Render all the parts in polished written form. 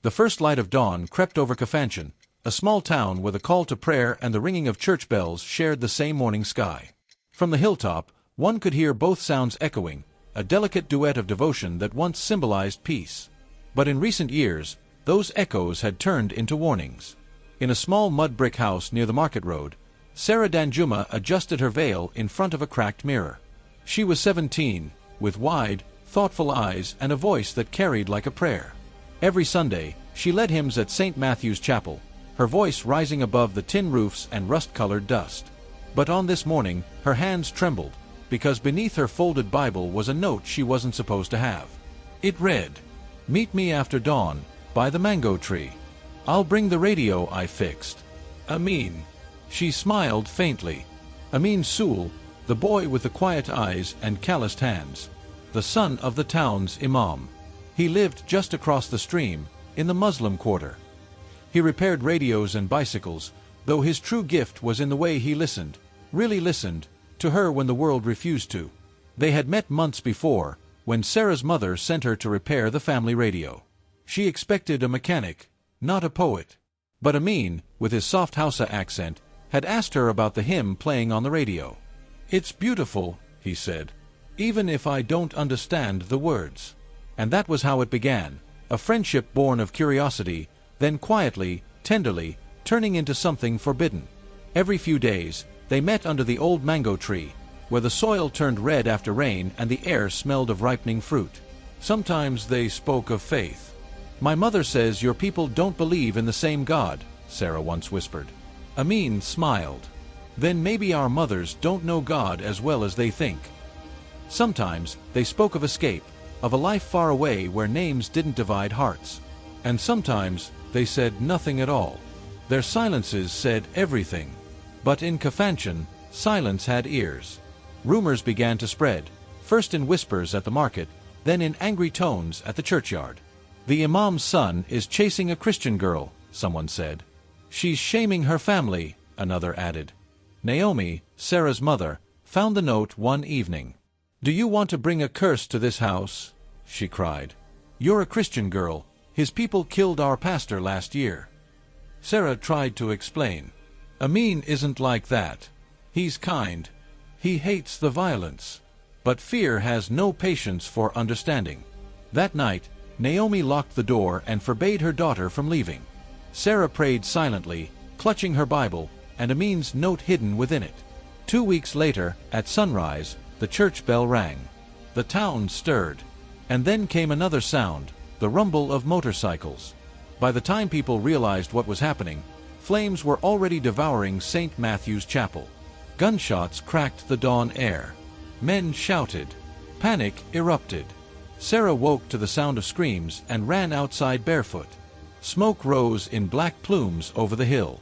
The first light of dawn crept over Kafanchan, a small town where the call to prayer and the ringing of church bells shared the same morning sky. From the hilltop, one could hear both sounds echoing, a delicate duet of devotion that once symbolized peace. But in recent years, those echoes had turned into warnings. In a small mud brick house near the market road, Sarah Danjuma adjusted her veil in front of a cracked mirror. She was 17, with wide, thoughtful eyes and a voice that carried like a prayer. Every Sunday, she led hymns at St. Matthew's Chapel, her voice rising above the tin roofs and rust-colored dust. But on this morning, her hands trembled, because beneath her folded Bible was a note she wasn't supposed to have. It read, "Meet me after dawn, by the mango tree. I'll bring the radio I fixed. Amin." She smiled faintly. Amin Sool, the boy with the quiet eyes and calloused hands, the son of the town's imam. He lived just across the stream, in the Muslim quarter. He repaired radios and bicycles, though his true gift was in the way he listened, really listened, to her when the world refused to. They had met months before, when Sarah's mother sent her to repair the family radio. She expected a mechanic, not a poet. But Amin, with his soft Hausa accent, had asked her about the hymn playing on the radio. "It's beautiful," he said, "even if I don't understand the words." And that was how it began, a friendship born of curiosity, then quietly, tenderly, turning into something forbidden. Every few days, they met under the old mango tree, where the soil turned red after rain and the air smelled of ripening fruit. Sometimes they spoke of faith. "My mother says your people don't believe in the same God," Sarah once whispered. Amin smiled. "Then maybe our mothers don't know God as well as they think." Sometimes they spoke of escape, of a life far away where names didn't divide hearts. And sometimes they said nothing at all. Their silences said everything. But in Kafanchan, silence had ears. Rumors began to spread, first in whispers at the market, then in angry tones at the churchyard. "The imam's son is chasing a Christian girl," someone said. "She's shaming her family," another added. Naomi, Sarah's mother, found the note one evening. "Do you want to bring a curse to this house?" she cried. "You're a Christian girl. His people killed our pastor last year." Sarah tried to explain. "Amin isn't like that. He's kind. He hates the violence. But fear has no patience for understanding." That night, Naomi locked the door and forbade her daughter from leaving. Sarah prayed silently, clutching her Bible, and Amin's note hidden within it. 2 weeks later, at sunrise, the church bell rang. The town stirred. And then came another sound, the rumble of motorcycles. By the time people realized what was happening, flames were already devouring St. Matthew's Chapel. Gunshots cracked the dawn air. Men shouted. Panic erupted. Sarah woke to the sound of screams and ran outside barefoot. Smoke rose in black plumes over the hill.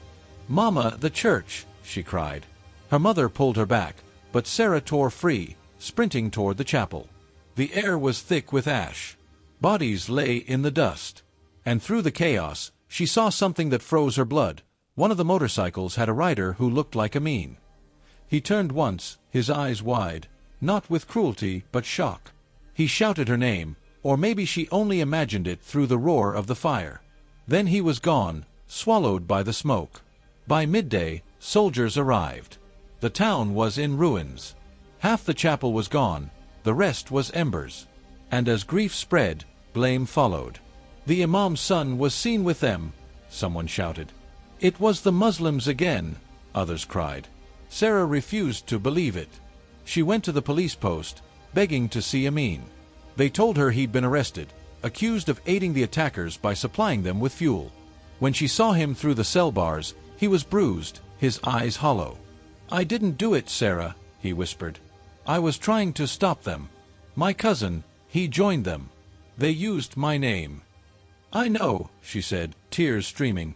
"Mama, the church!" she cried. Her mother pulled her back, but Sarah tore free, sprinting toward the chapel. The air was thick with ash. Bodies lay in the dust. And through the chaos, she saw something that froze her blood. One of the motorcycles had a rider who looked like Amin. He turned once, his eyes wide, not with cruelty but shock. He shouted her name, or maybe she only imagined it through the roar of the fire. Then he was gone, swallowed by the smoke. By midday, soldiers arrived. The town was in ruins. Half the chapel was gone, the rest was embers. And as grief spread, blame followed. "The imam's son was seen with them," someone shouted. "It was the Muslims again," others cried. Sarah refused to believe it. She went to the police post, begging to see Amin. They told her he'd been arrested, accused of aiding the attackers by supplying them with fuel. When she saw him through the cell bars, he was bruised, his eyes hollow. "I didn't do it, Sarah," he whispered. "I was trying to stop them. My cousin, he joined them. They used my name." "I know," she said, tears streaming.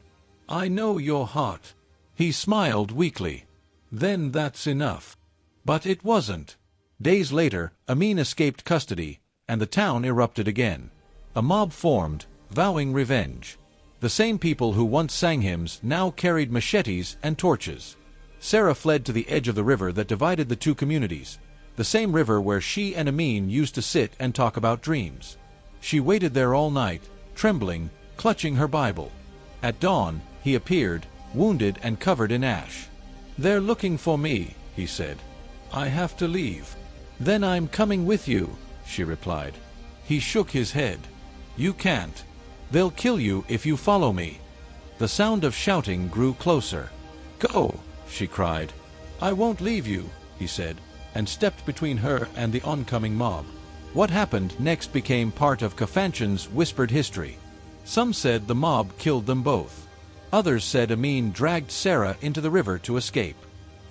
"I know your heart." He smiled weakly. "Then that's enough." But it wasn't. Days later, Amin escaped custody, and the town erupted again. A mob formed, vowing revenge. The same people who once sang hymns now carried machetes and torches. Sarah fled to the edge of the river that divided the two communities, the same river where she and Amin used to sit and talk about dreams. She waited there all night, trembling, clutching her Bible. At dawn, he appeared, wounded and covered in ash. "They're looking for me," he said. "I have to leave." "Then I'm coming with you," she replied. He shook his head. "You can't. They'll kill you if you follow me." The sound of shouting grew closer. "Go," she cried. "I won't leave you," he said, and stepped between her and the oncoming mob. What happened next became part of Kafanchan's whispered history. Some said the mob killed them both. Others said Amin dragged Sarah into the river to escape.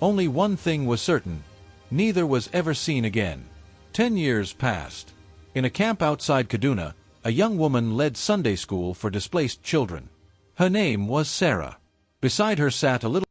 Only one thing was certain: neither was ever seen again. 10 years passed. In a camp outside Kaduna, a young woman led Sunday school for displaced children. Her name was Sarah. Beside her sat a little